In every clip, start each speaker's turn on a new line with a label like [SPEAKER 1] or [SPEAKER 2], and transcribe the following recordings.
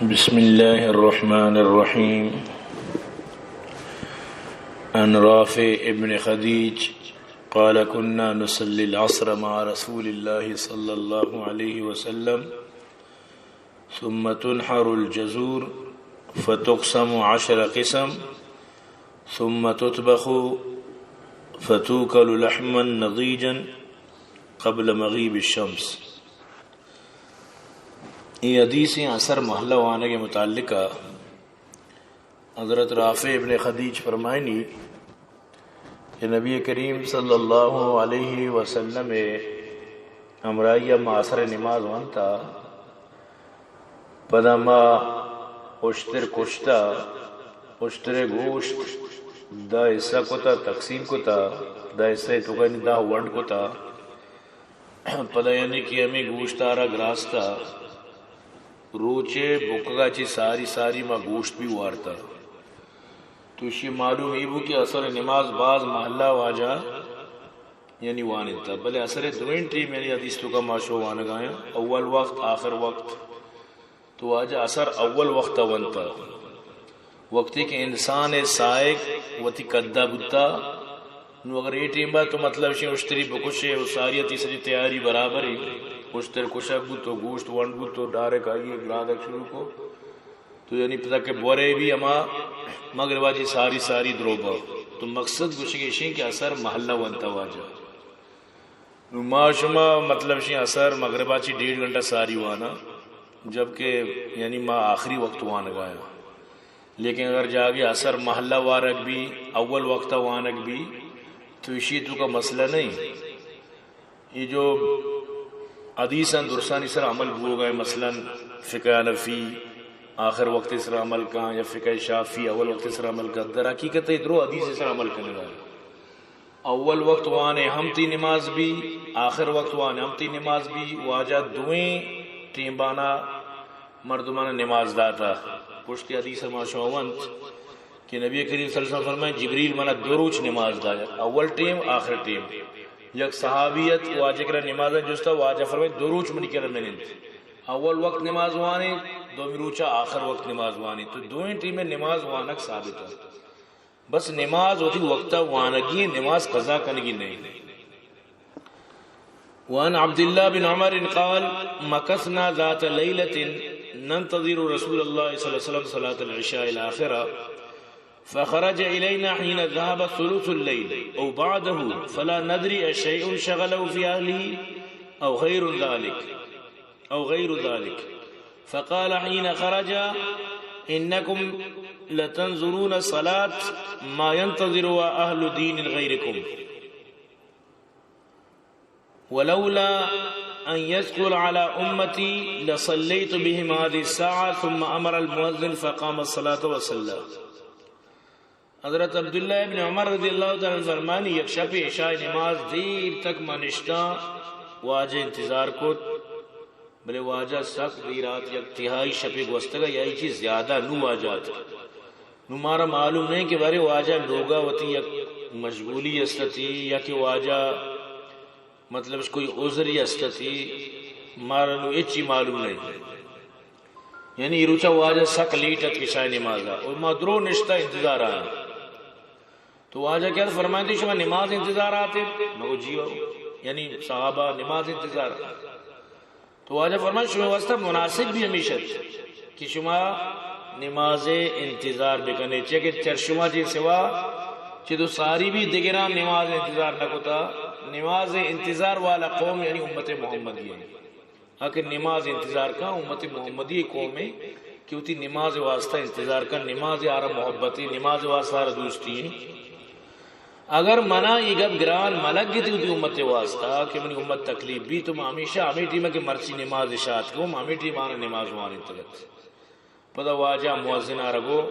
[SPEAKER 1] بسم الله الرحمن الرحيم. عن رافع ابن خديج قال كنا نصلي العصر مع رسول الله صلى الله عليه وسلم ثم تنحر الجزور فتقسم 10 قسم ثم تطبخ فتوكل لحما نضيجا قبل مغيب الشمس. یہ حدیث عصر محلہ وانے کے متعلقہ حضرت رافع ابن خدیج فرمائنی کہ نبی کریم صلی اللہ علیہ وسلم امرائیہ معاصر نماز وانتا پدا ما اشتر کشتا اشتر گوشت دا حصہ کتا تقسیم کتا دا حصہ تو کہنی دا ونڈ کتا پدا یعنی کہ ہمیں گوشت آرہ گراستا روچے بکگا چی ساری ما گوشت بھی وارتا تو اسی معلوم ایبو کہ اثر نماز باز محلہ واجہ یعنی وانتا بلے اثر دوین ٹیم یعنی حدیث تو کا ماشو وانگایا اول وقت آخر وقت تو واجہ اثر اول وقت وانتا وقتی کہ انسان سائق وتی قدہ بتا نو اگر یہ ٹیم با تو مطلب شی اشتری بکشے و ساری تیسری تیاری برابر ہی اشتر کشک بود تو گوشت ونڈ بود تو ڈارک آئیے گلادک شروع کو تو یعنی پتہ کہ بورے بھی اما مغربہ جی ساری دروبا تو مقصد گوشی شی کہ اثر محلہ وانتا واجہ نو ما شما مطلب شی اثر مغربہ چی 1.5 گھنٹہ ساری وانا جبکہ یعنی ما آخری وقت وانگ آیا لیکن اگر جاگے اثر محلہ وارک بھی اول وقت وانک بھی تو اسی تو کا مسئلہ نہیں. یہ جو حدیثاً درسان اس طرح عمل ہو گئے مثلا فقہ حنفی آخر وقت اس طرح عمل کا یا فقہ شافی اول وقت اس طرح عمل کا در حقیقت ادھرو حدیث اس طرح عمل کرنے گا اول وقت وانے ہمتی نماز بھی آخر وقت وانے ہمتی نماز بھی واجہ دوئیں ٹیم بانا مردمانہ نماز داتا پشتی حدیث ماشاءونت کہ نبی کریم صلی اللہ علیہ وسلم فرمائے جبریل منا دروچ نماز دایا اول ٹیم آخر ٹیم یک صحابیت واجہ کرا نماز جستا واجہ فرمائے دروچ منی کرا منت اول وقت نماز وانی دو مروچہ آخر وقت نماز وانی تو دوئیں ٹیمیں نماز وانک ثابت ہے بس نماز ہوتی وقتہ وانگی نماز قضا کنگی نہیں. وان عبداللہ بن عمر قال مکثنا ذات لیلت ننتظر رسول اللہ صلی اللہ علیہ وسلم صلاة العشاء الآخرہ فخرج إلينا حين ذهب ثلث الليل أو بعده فلا ندري أشيء شغله في أهله أو غير ذلك فقال حين خرج إنكم لتنظرون صلاة ما ينتظر أهل دين غيركم ولولا أن يذكر على أمتي لصليت بهم هذه الساعة ثم أمر المؤذن فقام الصلاة وصلى. حضرت عبداللہ ابن عمر رضی اللہ تعالیٰ فرمانی یک شب عشاء نماز دیر تک منشتہ واجہ انتظار کو بلے واجہ سخت دیرات یک تہائی شب گوستگا یہی چیز زیادہ نو واجات نو مارا معلوم نہیں کہ بارے واجہ لوگا وطی یک مشغولی استتی یا کہ واجہ مطلب کوئی عذری استتی مارا نو اچھی معلوم نہیں یعنی روچہ واجہ سخت لیٹت عشاء نماز اور مدرو نشتہ انتظار آیا تو واجہ کیا فرمائے تھی شما نماز انتظار آتے مگو جیو یعنی صحابہ نماز انتظار تو واجہ فرمائے شما واسطہ مناسب بھی ہمیشہ کہ شما نماز انتظار بکنے چاہے کہ چر شما جی سوا چی تو ساری بھی دگران نماز انتظار نہ کتا نماز انتظار والا قوم یعنی امت محمدی ہے اگر نماز انتظار کا امت محمدی قوم ہے کہ ہوتی نماز واسطہ انتظار کا نماز آرہ محبتی نماز واسطہ آرہ دوستی اگر منع یہ گب گران ملک گی تھی امت واسطہ کہ منی امت تکلیف بھی تو ہمیشہ ہمیں ٹیم ہے کہ مرچی نماز اشاعت کو ہمیں ٹیم آنا نماز وانی تلت پتہ واجہ موازن آرگو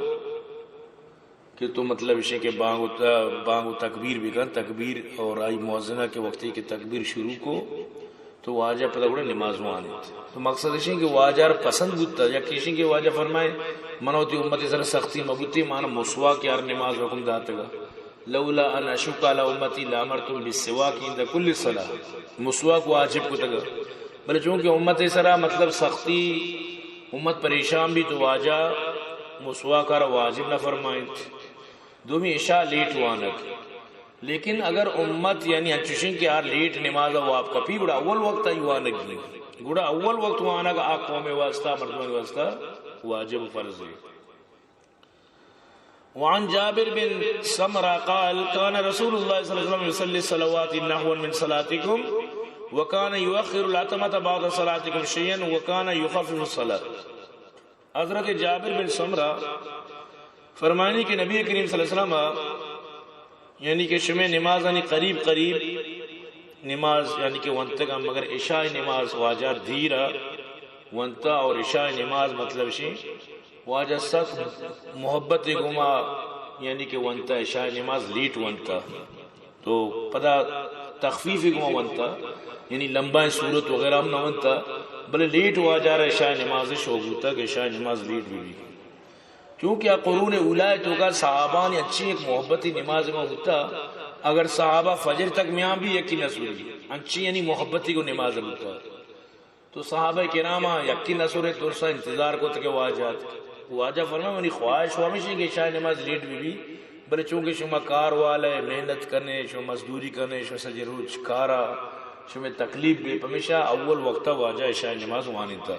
[SPEAKER 1] کہ تو مطلب اسے کہ بانگو تکبیر بھی کن تکبیر اور آئی موازنہ کے وقتی کہ تکبیر شروع کو تو واجہ پتہ گوڑے نماز وانی تو مقصد ہے کہ واجہ پسند بودتا یا کسی کہ واجہ فرمائے منوتی امت سر سختی مبوتی مانا مسواک یار نماز حکم داتا گا لولا ان اشک علی امتی لامرتم بالسواک عند کل صلاة مسواک واجب کو تگا بلے چونکہ امت سرا مطلب سختی امت پریشان بھی تو واجہ مسوا کر واجب نہ فرمائیں دومی عشاء لیٹ وانک لیکن اگر امت یعنی انچوشن کے آر لیٹ نماز وہ آپ کپی گوڑا اول وقت وانک گی گوڑا اول وقت وانک آق قوم واسطہ مردمان واسطہ واجب فرض ہے. وعن جابر بن سمرہ قال كان رسول اللہ صلی اللہ علیہ وسلم يصلي الصلوات نحو من صلاتكم وكان يؤخر العتمة بعد صلاتكم شيئا وكان يخفف الصلاة. حضرت جابر بن سمرہ فرمانی کہ نبی کریم صلی اللہ علیہ وسلم یعنی کہ شمع نماز یعنی قریب نماز یعنی کہ ونتا کا مگر عشاء نماز واجہ دھیرا ونتا اور عشاء نماز مطلب شی واجہ سخت محبت گما یعنی کہ ونتا عشاء نماز لیٹ ونتا تو پدا تخفیف گما ونتا یعنی لمبا صورت وغیرہ ہم نہ ونتا بلے لیٹ واجہ رہا عشاء نماز شوگوتا کہ عشاء نماز لیٹ بھی کیونکہ قرون اولا تو کا صحابہ نے اچھی ایک محبتی نماز میں ہوتا اگر صحابہ فجر تک میاں بھی یکی نسوری اچھی یعنی محبتی کو نماز ہوتا تو صحابہ کرامہ یکی نسوری ترسا انتظار کو تک واجہ فرما منی خواہش ہمیشہ کہ عشاء نماز لیٹ بھی بلے چونکہ شما کار والے محنت کرنے شما مزدوری کرنے شما سجروج کارا شما تکلیف بھی ہمیشہ اول وقتا واجہ عشاء نماز وانی تھا.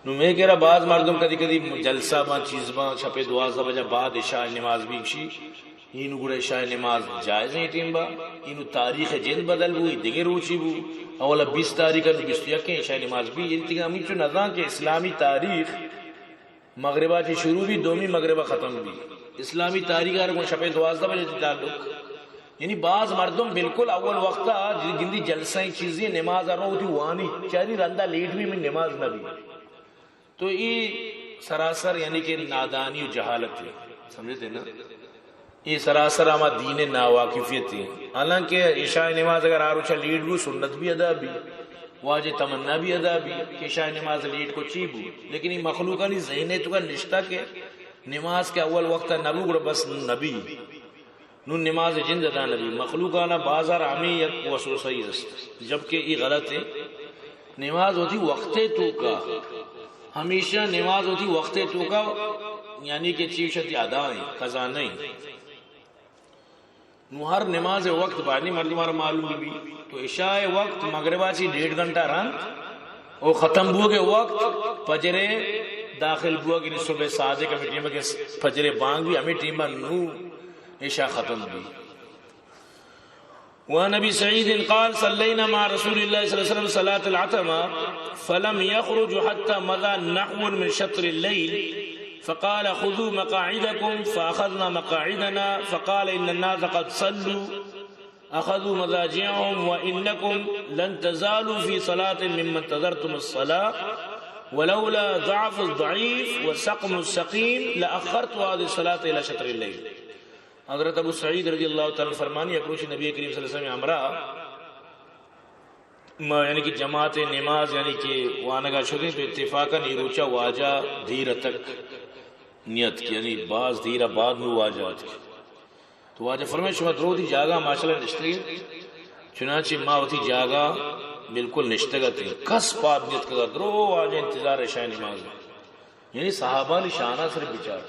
[SPEAKER 1] نو میں کہہ رہا بعض مردم کدی کدی جلسہ با چیز با چھپے 12 بجے بعد عشاء نماز بھی شی اینو گڑا عشاء نماز جائز ہے ٹیم با اینو تاریخ جن بدل ہوئی دیگر روچی بو اولا 20 تاریخ نو 21 عشاء نماز بھی یہ تیگا ہمیں چو نظام کے اسلامی تاریخ مغربہ چی شروع بھی دومی مغربہ ختم بھی اسلامی تاریخ آرکن چھپے 12 بجے تعلق یعنی بعض مردم بالکل اول وقتا جندی جلسہ چیزیں نماز آرہا ہوتی وانی چاہی رندہ لیٹ بھی میں نماز نہ بھی تو یہ سراسر یعنی کہ نادانی و جہالت ہے سمجھتے نا یہ سراسر ہما دین ناواقفیت ہے. حالانکہ عشاء نماز اگر آروچہ لیٹ بھی سنت بھی ادا بھی واجہ تمنا بھی ادا بھی کہ عشاء نماز لیٹ کو چیب ہو لیکن یہ مخلوقہ نہیں ذہنے تو کا نشتہ کہ نماز کے اول وقت نبو گڑا بس نبی نون نماز جند ادا نبی مخلوقانہ بازار عمیت وسوسہی است جبکہ یہ غلط ہے. نماز ہوتی وقت تو کا ہمیشہ نماز ہوتی وقت تو کا یعنی کہ چیوشتی ادا ہے قضا نہیں نو ہر نماز وقت بانی مردمار معلوم بھی تو عشاء وقت مغربہ چی 1.5 گھنٹہ رن وہ ختم بو کے وقت فجر داخل بو کے صبح صادق ہمیں ٹیمہ کے فجر بانگ بھی ہمیں ٹیمہ نو عشاء ختم بھی. وعن ابي سعيد قال صلينا مع رسول الله صلى الله عليه وسلم صلاة العتمة فلم يخرج حتى مضى نحو من شطر الليل فقال خذوا مقاعدكم فأخذنا مقاعدنا فقال إن الناس قد صلوا أخذوا مضاجعهم وإنكم لن تزالوا في صلاة ممن انتظرتم الصلاة ولولا ضعف الضعيف وسقم السقيم لأخرت هذه الصلاة إلى شطر الليل. حضرت ابو سعید رضی اللہ تعالی فرمانی اکروش نبی کریم صلی اللہ علیہ وسلم امرہ یعنی کہ جماعت نماز یعنی کہ وانگا شدیں تو اتفاقا نیروچا واجہ دھیر تک نیت کی یعنی بعض دھیرہ بعد میں واجہ تو واجہ فرمائے شما درو دی جاگا ماشاءاللہ نشتگی چنانچہ ماں ہوتی جاگا بالکل نشتگا تھی کس پاد نیت کا درو واجہ انتظار عشاء نماز یعنی صحابہ نے شانہ صرف بچار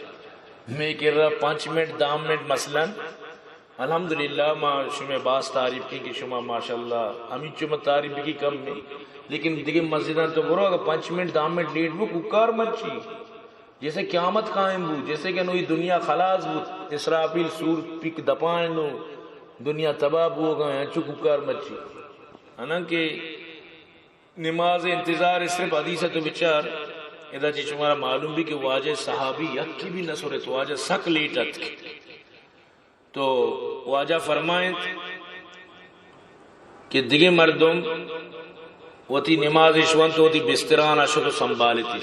[SPEAKER 1] میں کہہ رہا 5 منٹ 10 منٹ مثلا الحمدللہ ما شما باس تعریف کی کہ شما ماشاءاللہ ہمیں چما تعریف کی کم نہیں لیکن دیکھیں مسجدان تو برو اگر 5 منٹ 10 منٹ لیٹ بو ککار مت چی جیسے قیامت قائم بو جیسے کہ نوی دنیا خلاص بو اسرافیل سور پک دپائیں نو دنیا تباہ بو گئے ہیں چو ککار مت چی حالانکہ نماز انتظار صرف حدیث تو بچار ادا چیز شمارا معلوم بھی کہ واجہ صحابی یک کی بھی نصور ہے تو واجہ سک لیٹت تو واجہ فرمائیں کہ دیگے مردم وتی نماز شونت ہوتی بستران اشکو سنبھالتی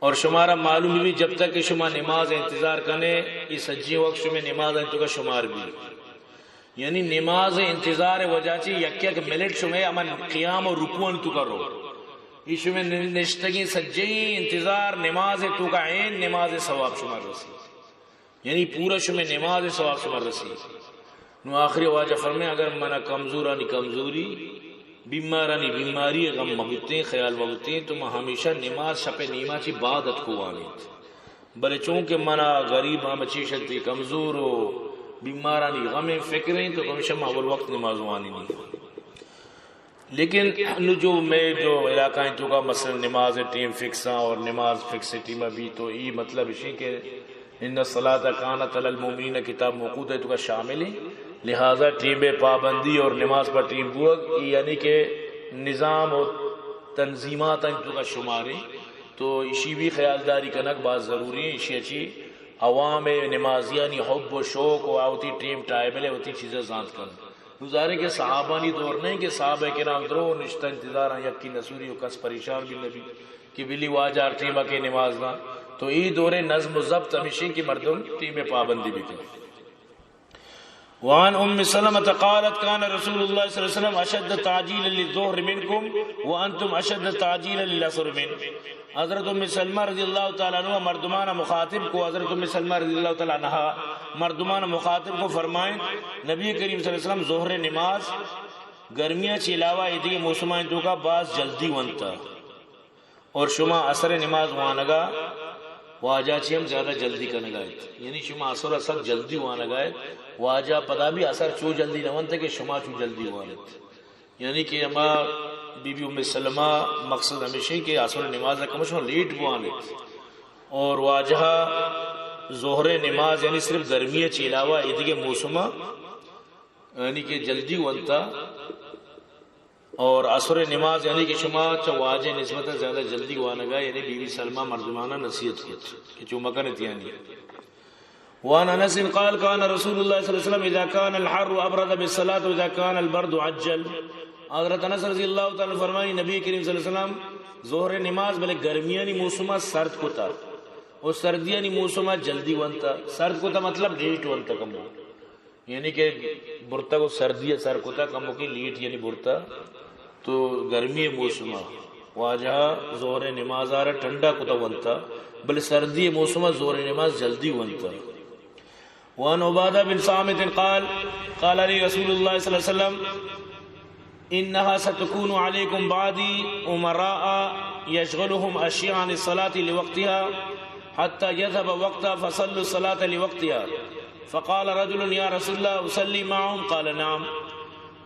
[SPEAKER 1] اور شمارا معلوم بھی جب تک کہ شما نماز انتظار کرنے یہ سجی وقت شما نماز انتو کا شمار بھی یعنی نماز انتظار وجہ چی یک یک منٹ شما اما قیام و رکوع انتو کرو اس میں نشتگی سجی انتظار نماز تو کا عین نماز ثواب شمار رسی یعنی پورا شمع نماز ثواب شمار رسی نو آخری واجہ فرمائے اگر منا کمزورانی کمزوری بیمارانی بیماری غم مبتے خیال مبتے تو میں ہمیشہ نماز شپ نیما چی بادت کو آنیت بلے چونکہ منا غریب ہم چیشتی کمزور ہو بیمارانی غم فکریں تو ہمیشہ میں اول وقت نماز وانی نہیں. لیکن جو میں جو علاقہ ہیں تو کا مثلا نماز ٹیم فکساں اور نماز فکس ٹیم بھی تو یہ مطلب اسی کہ ان الصلاۃ کانت علی المؤمنین کتاب موقوت ہے تو کا شامل ہے. لہذا ٹیم پابندی اور نماز پر ٹیم بوگ یعنی کہ نظام اور تنظیمات ہیں تو کا شماری تو اسی بھی خیالداری کنک بات ضروری ہے. اسی اچھی عوام نمازیانی حب و شوق و آوتی ٹیم ٹائبل ہے ہوتی چیزیں ذات کرنا گزارے کہ صحابانی دور نہیں کہ صحابہ کرام درو نشتہ انتظار ہیں یکی نسوری و کس پریشان بھی نبی کہ بلی واجہ ٹیمہ کے نماز نہ تو ای دور نظم و ضبط ہمیشہ کی مردم ٹیم پابندی بھی کریں. وعن ام سلمة قالت كان رسول الله صلى الله عليه وسلم اشد تعجيلا للظهر منكم وانتم اشد تعجيلا للعصر منكم. حضرت ام سلمہ رضی اللہ تعالیٰ عنہ مردمان مخاطب کو حضرت ام سلمہ رضی اللہ تعالیٰ عنہ مردمان مخاطب کو فرمائیں نبی کریم صلی اللہ علیہ وسلم ظہر نماز گرمیاں چی علاوہ ایدی موسمائیں تو کا بعض جلدی ونتا اور شما عصر نماز وانگا واجہ چی ہم زیادہ جلدی کرنے گئے یعنی شما عصر اثر جلدی وانا گئے واجہ پدا بھی اثر چو جلدی نوانتا کہ شما چو جلدی وانت یعنی کہ اما بی بی ام سلمہ مقصد ہمیشہ کہ عصر نماز کمشو لیٹ وانت اور واجہ ظہر نماز یعنی صرف گرمیہ چی علاوہ ایدی کے موسمہ یعنی کہ جلدی وانتا اور عصر نماز یعنی کہ شما واجہ نسبت زیادہ جلدی وانا گا یعنی بی بی سلمہ مردمانہ نصیحت کی کہ چو مکن تیانی. وان انس قال كان رسول الله صلی اللہ علیہ وسلم اذا كان الحر ابرد بالصلاة واذا كان البرد عجل. حضرت انس رضی اللہ تعالی فرمائی نبی کریم صلی اللہ علیہ وسلم ظہر نماز بلے گرمیانی موسمہ سرد کو تا اور سردیانی موسمہ جلدی ونتا. سرد کو تا مطلب لیٹ ونتا کم ہو یعنی کہ برتا کو سردی سر کو تا کم ہو کی لیٹ یعنی برتا تو گرمی موسمہ واجہ ظہر نماز آ رہا ٹھنڈا کو تا ونتا بلے سردی موسمہ ظہر نماز جلدی ونتا. وان عبادہ بن صامت قال قال علی رسول اللہ صلی اللہ علیہ وسلم انہا ستکون علیکم بعدی امراء یشغلهم اشیاء عن الصلاة لوقتها حتی یذهب وقتها فصلوا الصلاة لوقتها فقال رجل یا رسول اللہ اصلی معهم قال نعم.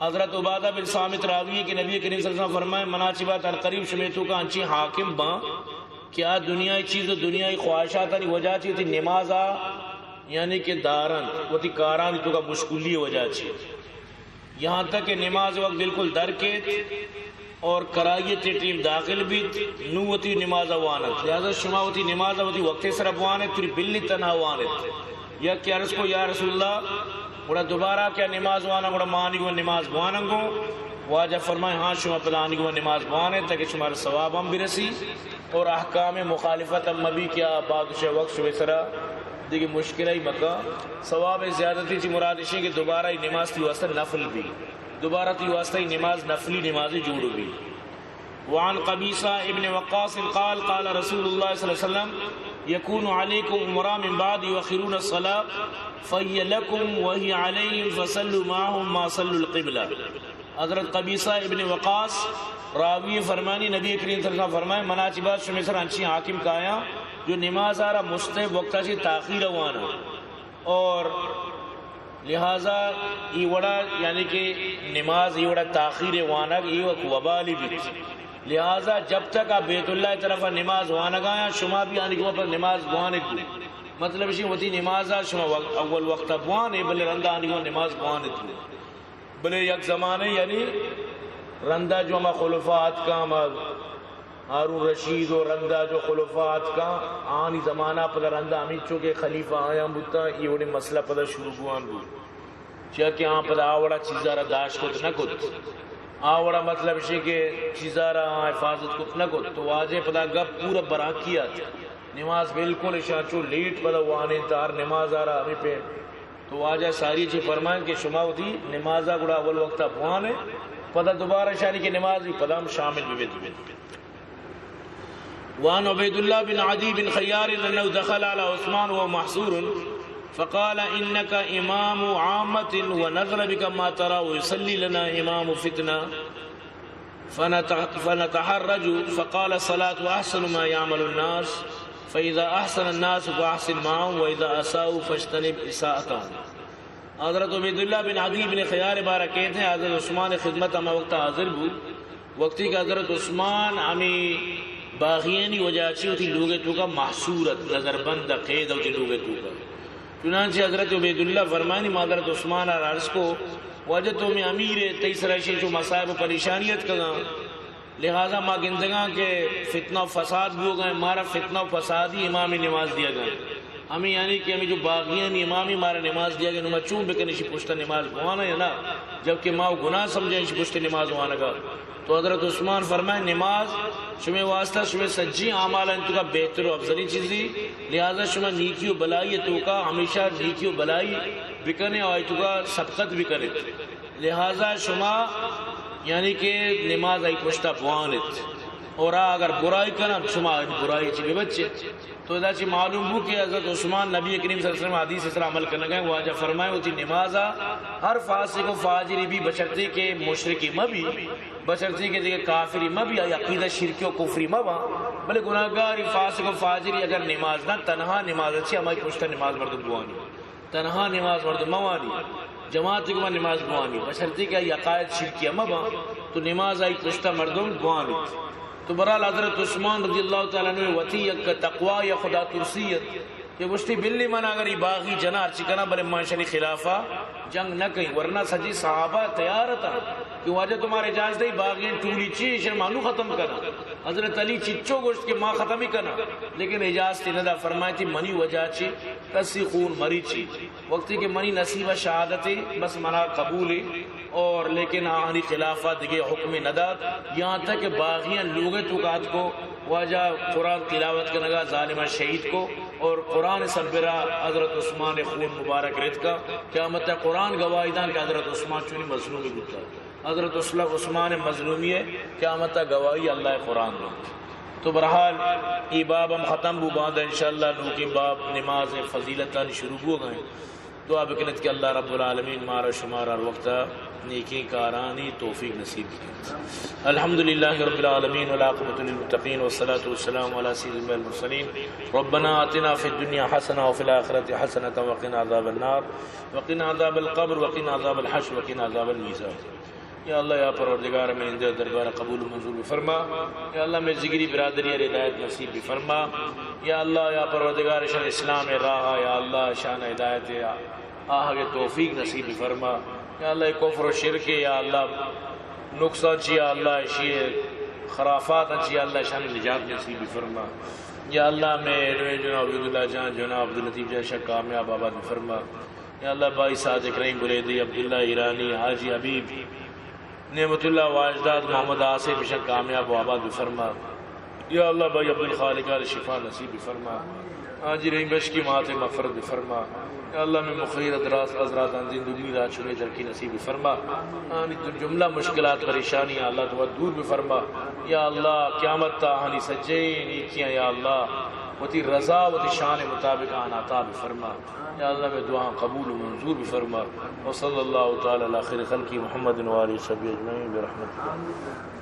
[SPEAKER 1] حضرت عبادہ بن صامت راوی کہ نبی کریم صلی اللہ علیہ وسلم فرمائے مناچی بات القریب شمیتو کا انچی حاکم باں کیا دنیای چیز و دنیای خواہشات انی وجہ چی تھی نمازا یعنی کہ دارن وہ تھی کاران تو کا مشکلی وجہ چی یہاں تک کہ نماز وقت بالکل در کے اور کرائیت ٹیم داخل بھی نو ہوتی نماز وانت لہذا شما ہوتی نماز ہوتی وقت صرف وانت تری بلی تنہا وانت یا کیا رس کو یا رسول اللہ بڑا دوبارہ کیا نماز وانا بڑا مانی کو نماز واننگو واجہ فرمائے ہاں شما پلانی کو نماز وانے تاکہ شمار ثواب ہم بھی رسی اور احکام مخالفت ہم بھی کیا بادشاہ وقت شوی سرا دیکھیں مشکل ہی مکہ ثواب زیادتی چی مرادشی کہ دوبارہ ہی نماز تی واسطہ نفل بھی دوبارہ تی واسطہ ہی نماز نفلی نمازی جوڑ بھی. وعن قبیصہ ابن وقاص قال قال رسول اللہ صلی اللہ علیہ وسلم یکون علیکم امراء من بعد یؤخرون الصلاة فہی لکم وہی علیہم فصلوا معهم ما صلوا القبلہ. حضرت قبیصہ ابن وقاص راوی فرمانی نبی کریم صلی اللہ علیہ وسلم فرمائے مناچی بات شمیسر انچی حاکم کایا جو نماز آ رہا مستحب وقتا سے تاخیر وانا اور لہذا یہ وڑا یعنی کہ نماز یہ وڑا تاخیر وانا یہ وقت وبالی بھی لہذا جب تک آپ بیت اللہ طرف نماز وانا گایا شما بھی آنے کے پر نماز وانے کو مطلب اسی ہوتی نماز شما اول وقت وانے بلے رندہ آنے کے نماز وانے کو بلے یک زمانے یعنی رندہ جو ہما خلفات کا ہما ہارون رشید و رندہ جو خلفات کا آنی زمانہ پدر رندہ امید چونکہ خلیفہ آیا بودتا یہ انہیں مسئلہ پدر شروع ہوان بود چاہ کہ آن پدر آوڑا چیزارہ داشت کت نہ کت آوڑا مطلب ہے کہ چیزارہ حفاظت کت نہ کت تو واجہ پدر گپ پورا براکیات نماز بالکل شاچو لیٹ پدر وانے تار نماز آرہا ہمیں پہ تو واجہ ساری چیز فرمائیں کہ شما ہوتی نمازہ گڑا اول وقتا بوانے پدر دوبارہ شانی کی نماز بھی پدر ہم شامل بھی. وعن عبید اللہ بن عدی بن خیار انہو دخل على عثمان وهو محصور فقال انك امام عامت ونظر بك ما ترى ويصلي لنا امام فتنہ. فنتحرج فقال الصلاة أحسن ما يعمل الناس فإذا أحسن الناس فأحسن معهم وإذا أساءوا فاجتنب إساءتهم۔ حضرت عبیداللہ بن عدی بن خیار بارہ کہتے ہیں حضرت عثمان خدمت ہمیں وقت حاضر بو وقتی کہ حضرت عثمان ہمیں باغیانی وجہ چی ہوتی لوگے تو کا محصورت نظر بند قید ہوتی لوگے تو کا چنانچہ حضرت عبیداللہ فرمانی حضرت عثمان عرض کو وجہ تو میں امیر تیسرا شیچو مصائب و پریشانیت کا گا لہذا ما گندگاں کے فتنہ و فساد بھی ہو گئے مارا فتنہ و فسادی امام نماز دیا گئے ہمیں یعنی کہ ہمیں جو باغیان امامی مارا نماز دیا گیا نما چون بکنے شی پشتا نماز گوانا یا نا جبکہ ماں گناہ سمجھیں شی پشتا نماز گوانا گا تو حضرت عثمان فرمائے نماز شمیں واسطہ شمیں سجی عامالہ انتو کا بہتر و افضلی چیزی لہذا شمیں نیکی و بلائی تو کا ہمیشہ نیکی و بلائی بکنے اور تو کا سبقت بکنے لہذا شما یعنی کہ نماز آئی پشتا بوانت اور اگر برائی کرنا شما برائی چی بچے تو ادا چی معلوم ہو کہ حضرت عثمان نبی کریم صلی اللہ علیہ وسلم حدیث اس طرح عمل کرنے گئے واجہ فرمائے ہوتی نمازہ ہر فاسق و فاجری بھی بشرطے کے مشرکی مبی بشرطے کے دیکھے کافری مبی عقیدہ شرکی و کفری مبا بلے گناہگاری فاسق و فاجری اگر نماز نہ تنہا نماز اچھی ہماری پشتہ نماز مردم بوانی تنہا نماز مردم موانی جماعت کو نماز بوانی بشرطے کے عقائد شرکی مبا تو نماز آئی پشتہ مردم بوانی تو برحال حضرت عثمان رضی اللہ تعالیٰ عنہ وطی یک تقوی یا خدا ترسیت یہ گوشتی بلی من اگر یہ باغی جنار چکنا بلے معاشری خلافہ جنگ نہ کہیں ورنہ سجی صحابہ تیار تھا کہ واجہ تمہارے جانچ دیں باغین ٹولی چیش مانو ختم کرنا حضرت علی چچو گوشت کے ماں ختم ہی کرنا لیکن اجازت ندا فرمائی تھی منی وجہ چی کسی خون مری چی وقتی کہ منی نصیب شہادت بس منا قبول اور لیکن آہنی خلافہ دیگے حکم نداد یہاں تک کہ باغیان لوگے توقات کو واجہ قرآن تلاوت کرنگا ظالمہ شہید کو اور قرآن سبرا حضرت عثمان خون مبارک رت کا قیامت قرآن گواہیدان کہ حضرت عثمان چونی مظلومی بودتا حضرت عثمان مظلومی ہے قیامت گواہی اللہ قرآن میں تو برحال ای باب ہم ختم ہو باندھا انشاءاللہ نو کی باب نماز فضیلتان شروع ہو گئے دعا بکنت کہ اللہ رب العالمین مارا شمارا وقتا نیکی کارانی توفیق نصیب کی الحمدللہ رب العالمین والعاقبۃ للمتقین والصلاة والسلام علی سیدنا المرسلین ربنا آتنا فی الدنیا حسنہ وفی الآخرۃ حسنۃ وقنا عذاب النار وقنا عذاب القبر وقنا عذاب الحشر وقنا عذاب المیزان یا اللہ یا پروردگار میں اندر دربار قبول و منظور فرما یا اللہ میں جگری برادری ہدایت نصیب بھی فرما یا اللہ یا پروردگار شان اسلام راہ یا اللہ شان ہدایت آہے توفیق نصیب بھی فرما یا اللہ کفر و شرک یا اللہ نقصان چی یا اللہ شیع خرافات چی یا اللہ شان نجات نصیب بھی فرما یا اللہ میں جناب عبداللہ جان جناب عبداللطیف جان شاہ کامیاب آباد بھی فرما یا اللہ بائی صادق رحیم بریدی عبداللہ ایرانی حاجی حبیب نعمت اللہ واجداد محمد آصف شاہ کامیاب آباد بھی فرما یا اللہ بھائی عبدالخالق شفا نصیب بھی فرما حاجی رحیم بش کی مات مغفرت بھی فرما یا اللہ میں مخیر ادراس حضرات اندین دنی رات چھوڑے ترقی نصیب بھی فرما آنی تو جملہ مشکلات پریشانی اللہ تو دور بھی فرما یا اللہ قیامت تا آنی سجے نیکیاں یا اللہ وتی رضا وتی شان مطابق آن عطا بھی فرما یا اللہ میں دعا قبول و منظور بھی فرما وصلی اللہ تعالی علی خیر خلقی محمد و آلہ و صحبہ اجمعین برحمتہ